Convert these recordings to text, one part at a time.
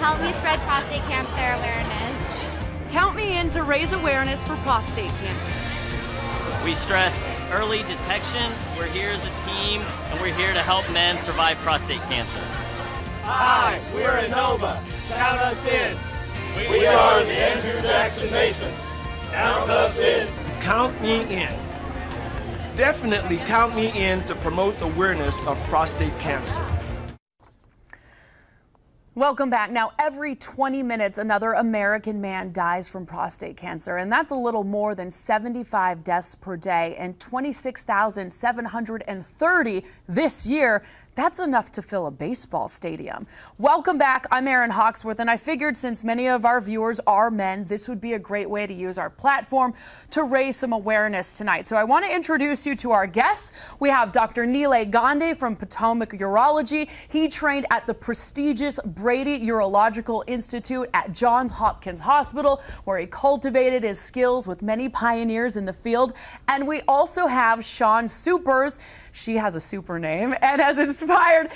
help me spread prostate cancer awareness. Count me in to raise awareness for prostate cancer. We stress early detection. We're here as a team, and we're here to help men survive prostate cancer. Hi, we're Innova. Count us in. We are the Andrew Jackson Masons. Count us in. Count me in. Definitely count me in to promote awareness of prostate cancer. Welcome back. Now, every 20 minutes, another American man dies from prostate cancer, and that's a little more than 75 deaths per day and 26,730 this year. That's enough to fill a baseball stadium. Welcome back. I'm Erin Hawksworth, and I figured since many of our viewers are men, this would be a great way to use our platform to raise some awareness tonight. So I want to introduce you to our guests. We have Dr. Nilay Gandhi from Potomac Urology. He trained at the prestigious Brady Urological Institute at Johns Hopkins Hospital, where he cultivated his skills with many pioneers in the field. And we also have Shawn Supers. She has a super name and has inspired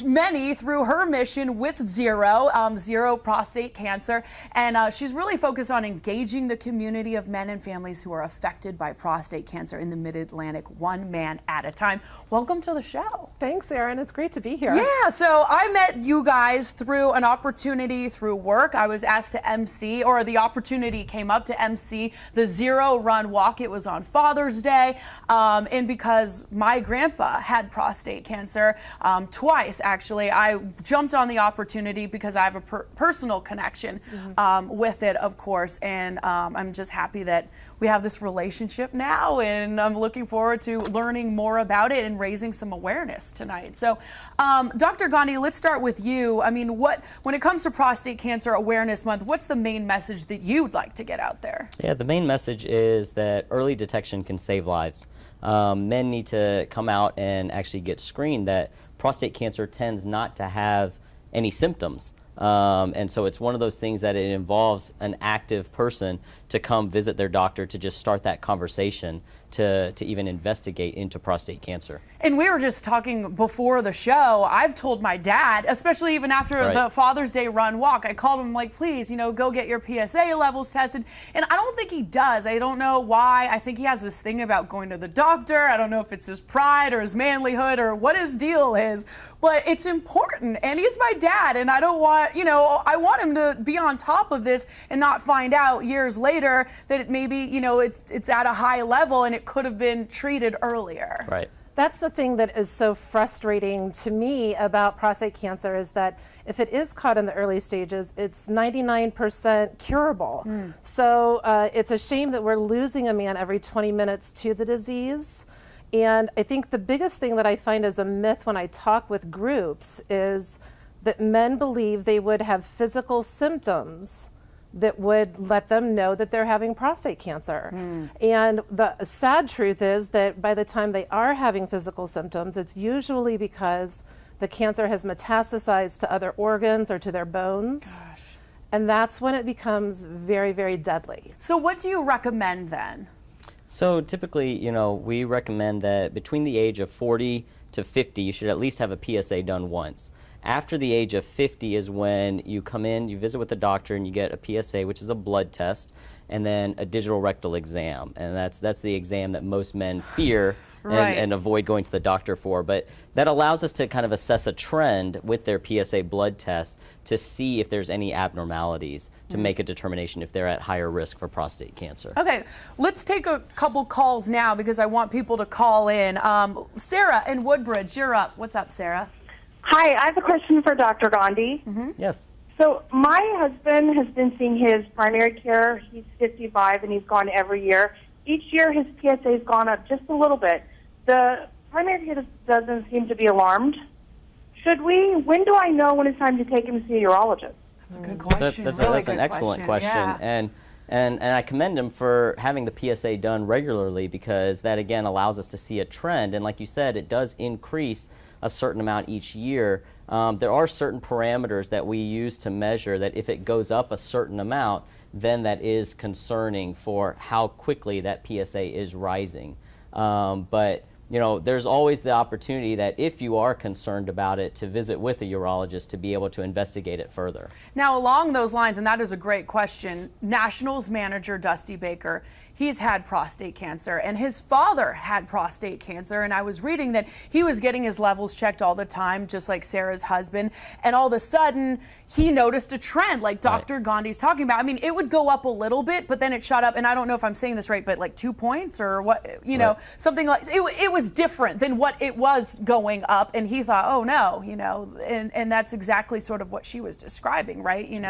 many through her mission with zero prostate cancer. And she's really focused on engaging the community of men and families who are affected by prostate cancer in the Mid-Atlantic, one man at a time. Welcome to the show. Thanks, Erin. It's great to be here. Yeah, so I met you guys through an opportunity through work. I was asked to MC, or the opportunity came up to MC the Zero Run Walk. It was on Father's Day, and because my grandpa had prostate cancer twice, actually. I jumped on the opportunity because I have a personal connection with it, of course, and I'm just happy that we have this relationship now, and I'm looking forward to learning more about it and raising some awareness tonight. So, Dr. Gandhi, let's start with you. I mean, when it comes to Prostate Cancer Awareness Month, what's the main message that you'd like to get out there? Yeah, the main message is that early detection can save lives. Men need to come out and actually get screened. That prostate cancer tends not to have any symptoms. And so it's one of those things that it involves an active person to come visit their doctor to just start that conversation to even investigate into prostate cancer. And we were just talking before the show. I've told my dad, especially even after the Father's Day run walk, I called him like, please, go get your PSA levels tested. And I don't think he does. I don't know why. I think he has this thing about going to the doctor. I don't know if it's his pride or his manlyhood or what his deal is, but it's important. And he's my dad, and I don't want, I want him to be on top of this and not find out years later that it maybe, it's at a high level and it could have been treated earlier. Right. That's the thing that is so frustrating to me about prostate cancer, is that if it is caught in the early stages, it's 99% curable. So it's a shame that we're losing a man every 20 minutes to the disease. And I think the biggest thing that I find as a myth when I talk with groups is that men believe they would have physical symptoms that would let them know that they're having prostate cancer. And the sad truth is that by the time they are having physical symptoms, it's usually because the cancer has metastasized to other organs or to their bones. Gosh. And that's when it becomes very, very deadly. So what do you recommend then? So typically, we recommend that between the age of 40 to 50, you should at least have a PSA done once. After the age of 50 is when you come in, you visit with the doctor, and you get a PSA, which is a blood test, and then a digital rectal exam. And that's the exam that most men fear and avoid going to the doctor for. But that allows us to kind of assess a trend with their PSA blood test to see if there's any abnormalities to make a determination if they're at higher risk for prostate cancer. Okay, let's take a couple calls now because I want people to call in. Sarah in Woodbridge, you're up. What's up, Sarah? Hi, I have a question for Dr. Gandhi. Yes. So my husband has been seeing his primary care. He's 55 and he's gone every year. Each year his PSA has gone up just a little bit. The primary care doesn't seem to be alarmed. When do I know when it's time to take him to see a urologist? That's a good question. That's an excellent question. Yeah. And I commend him for having the PSA done regularly, because that again allows us to see a trend. And like you said, it does increase a certain amount each year. There are certain parameters that we use to measure that if it goes up a certain amount, then that is concerning for how quickly that PSA is rising. But there's always the opportunity that if you are concerned about it, to visit with a urologist to be able to investigate it further. Now, along those lines, and that is a great question, Nationals manager Dusty Baker, he's had prostate cancer, and his father had prostate cancer, and I was reading that he was getting his levels checked all the time, just like Sarah's husband, and all of a sudden he noticed a trend like Dr. Gandhi's talking about. I mean, it would go up a little bit, but then it shot up, and I don't know if I'm saying this right, but like 2 points or what, something like, it was different than what it was going up, and he thought, oh no, and that's exactly sort of what she was describing, right? In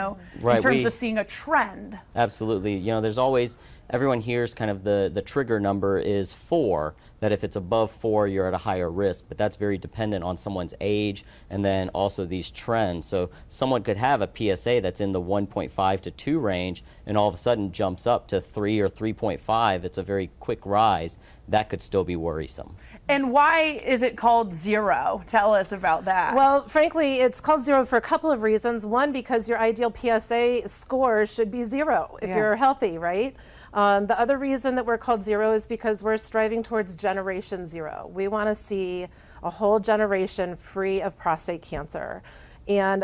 terms of seeing a trend. Absolutely. There's always, everyone hears kind of the trigger number is 4, that if it's above 4, you're at a higher risk, but that's very dependent on someone's age and then also these trends. So someone could have a PSA that's in the 1.5 to 2 range and all of a sudden jumps up to 3 or 3.5. It's a very quick rise. That could still be worrisome. And why is it called 0? Tell us about that. Well, frankly, it's called 0 for a couple of reasons. One, because your ideal PSA score should be 0 if you're healthy, right? The other reason that we're called 0 is because we're striving towards generation 0. We want to see a whole generation free of prostate cancer. And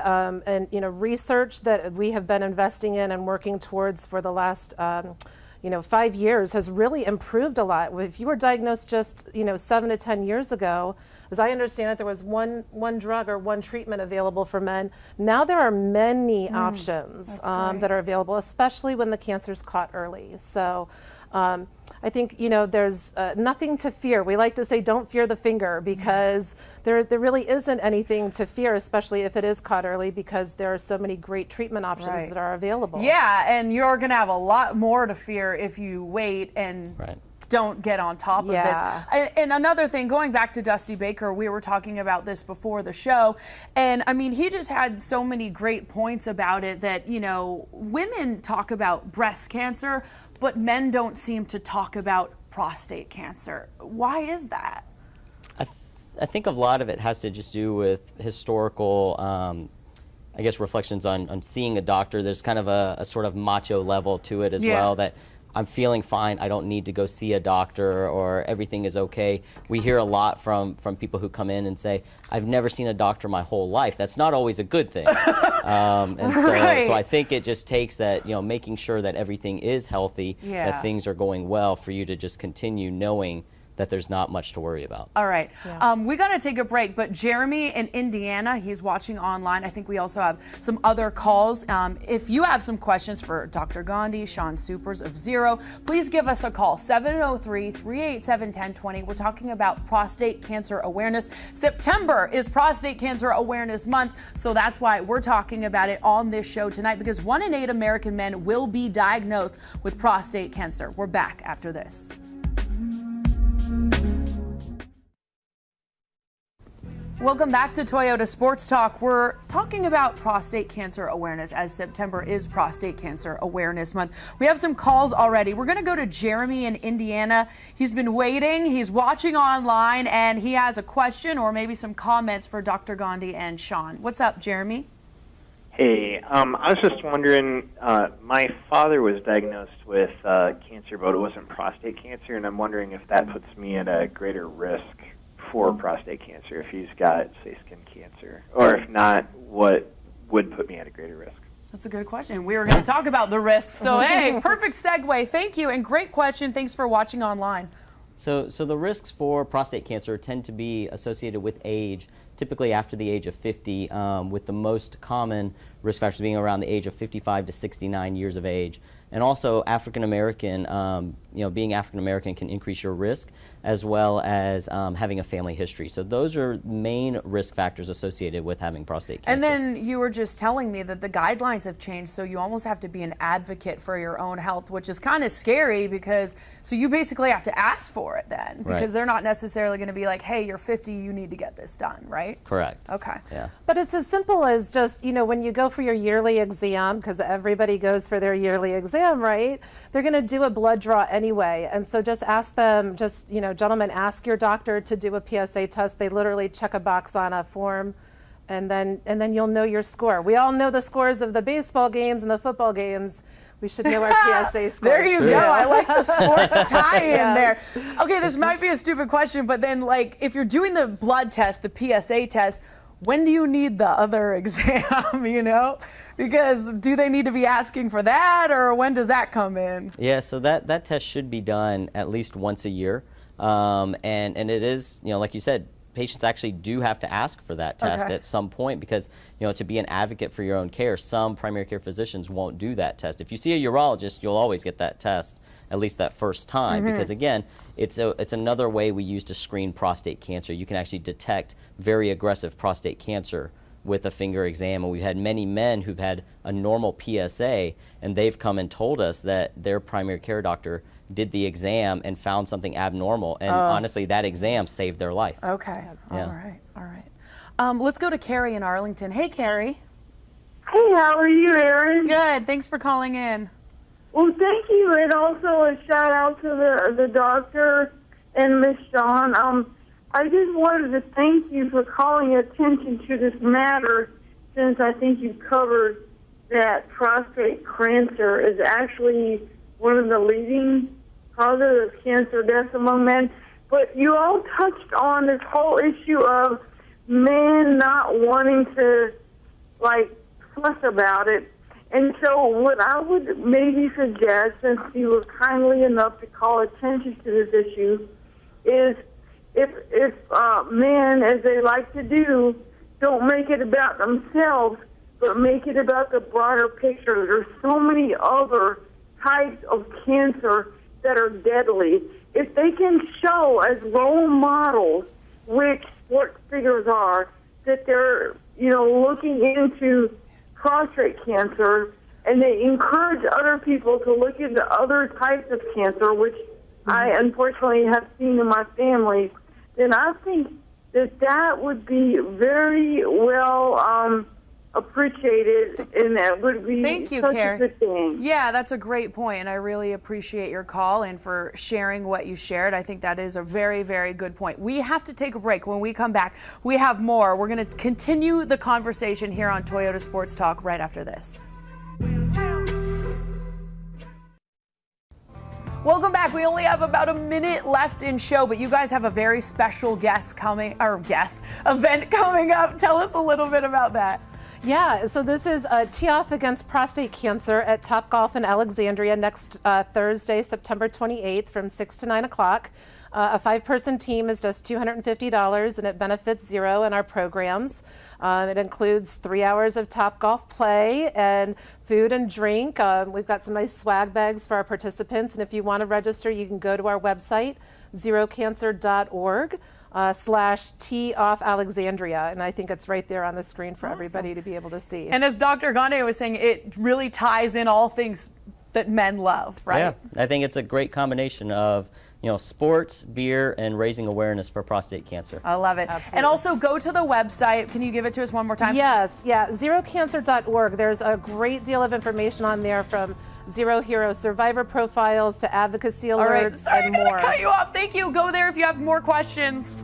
research that we have been investing in and working towards for the last 5 years has really improved a lot. If you were diagnosed just 7 to 10 years ago, as I understand it, there was one drug or one treatment available for men. Now there are many options that are available, especially when the cancer's caught early. So I think there's nothing to fear. We like to say don't fear the finger, because there really isn't anything to fear, especially if it is caught early, because there are so many great treatment options that are available. Yeah, and you're going to have a lot more to fear if you wait and don't get on top of this. And another thing, going back to Dusty Baker, we were talking about this before the show, and I mean, he just had so many great points about it that, women talk about breast cancer, but men don't seem to talk about prostate cancer. Why is that? I think a lot of it has to just do with historical, reflections on seeing a doctor. There's kind of a sort of macho level to it as well, that I'm feeling fine, I don't need to go see a doctor, or everything is okay. We hear a lot from people who come in and say, I've never seen a doctor my whole life. That's not always a good thing. So I think it just takes that, making sure that everything is healthy, that things are going well, for you to just continue knowing that there's not much to worry about. All right. We got to take a break, but Jeremy in Indiana, he's watching online. I think we also have some other calls. If you have some questions for Dr. Gandhi, Shawn Supers of 0, please give us a call, 703-387-1020. We're talking about prostate cancer awareness. September is Prostate Cancer Awareness Month, so that's why we're talking about it on this show tonight, because 1 in 8 American men will be diagnosed with prostate cancer. We're back after this. Welcome back to Toyota Sports Talk. We're talking about prostate cancer awareness, as September is Prostate Cancer Awareness Month. We have some calls already. We're going to go to Jeremy in Indiana. He's been waiting. He's watching online, and he has a question or maybe some comments for Dr. Gandhi and Shawn. What's up, Jeremy? Hey, I was just wondering, my father was diagnosed with cancer, but it wasn't prostate cancer, and I'm wondering if that puts me at a greater risk for prostate cancer if he's got, say, skin cancer, or if not, what would put me at a greater risk? That's a good question. We were going to talk about the risks. So, hey, perfect segue. Thank you, and great question. Thanks for watching online. So the risks for prostate cancer tend to be associated with age, typically after the age of 50, with the most common risk factors being around the age of 55 to 69 years of age. And also African American, being African American can increase your risk, as well as having a family history. So those are main risk factors associated with having prostate cancer. And then you were just telling me that the guidelines have changed, so you almost have to be an advocate for your own health, which is kind of scary, because so you basically have to ask for it then, because they're not necessarily going to be like, hey, you're 50, you need to get this done, right? Correct. Okay. Yeah. But it's as simple as just, when you go for your yearly exam, because everybody goes for their yearly exam, right? They're going to do a blood draw anyway. And so just ask them, gentlemen, ask your doctor to do a PSA test. They literally check a box on a form, and then you'll know your score. We all know the scores of the baseball games and the football games. We should know our PSA scores. There you go. I like the sports tie-in Yes. there. Okay, this might be a stupid question, but then, like, if you're doing the blood test, the PSA test, when do you need the other exam, you know? Because do they need to be asking for that, or when does that come in? Yeah, so that test should be done at least once a year. And it is, you know, like you said, patients actually do have to ask for that test at some point because, you know, to be an advocate for your own care, some primary care physicians won't do that test. If you see a urologist, you'll always get that test at least that first time because, again, it's another way we use to screen prostate cancer. You can actually detect very aggressive prostate cancer with a finger exam, and we've had many men who've had a normal PSA, and they've come and told us that their primary care doctor did the exam and found something abnormal, and honestly, that exam saved their life. Okay. Yeah. All right. Let's go to Carrie in Arlington. Hey, Carrie. Hey, how are you, Erin? Good. Thanks for calling in. Well, thank you, and also a shout out to the doctor and Miss Shawn. I just wanted to thank you for calling attention to this matter, since I think you covered that prostate cancer is actually one of the leading causes of cancer deaths among men. But you all touched on this whole issue of men not wanting to, like, fuss about it. And so what I would maybe suggest, since you were kindly enough to call attention to this issue, is if men, as they like to do, don't make it about themselves, but make it about the broader picture. There's so many other types of cancer that are deadly. If they can show as role models, which sports figures are, that they're, you know, looking into prostate cancer, and they encourage other people to look into other types of cancer, which I unfortunately have seen in my family, then I think that would be very well appreciated, and that would be Thank you, such Carrie. a good thing. Yeah, that's a great point, and I really appreciate your call and for sharing what you shared. I think that is a very, very good point. We have to take a break. When we come back, we have more. We're going to continue the conversation here on Toyota Sports Talk right after this. Welcome back. We only have about a minute left in show, but you guys have a very special event coming up. Tell us a little bit about that. Yeah, so this is a Tee-Off Against Prostate Cancer at TopGolf in Alexandria next Thursday, September 28th from 6 to 9 o'clock. A 5-person team is just $250, and it benefits zero in our programs. It includes 3 hours of Topgolf play and food and drink. We've got some nice swag bags for our participants, and if you want to register, you can go to our website, zerocancer.org. /Tee-Off Alexandria, and I think it's right there on the screen for everybody to be able to see. And as Dr. Gandhi was saying, it really ties in all things that men love, right? Yeah, I think it's a great combination of, you know, sports, beer, and raising awareness for prostate cancer. I love it. Absolutely. And also go to the website. Can you give it to us one more time? Yes, yeah, zerocancer.org. There's a great deal of information on there, from Zero Hero survivor profiles to advocacy alerts Sorry, and I'm more. gonna cut you off. Thank you. Go there if you have more questions.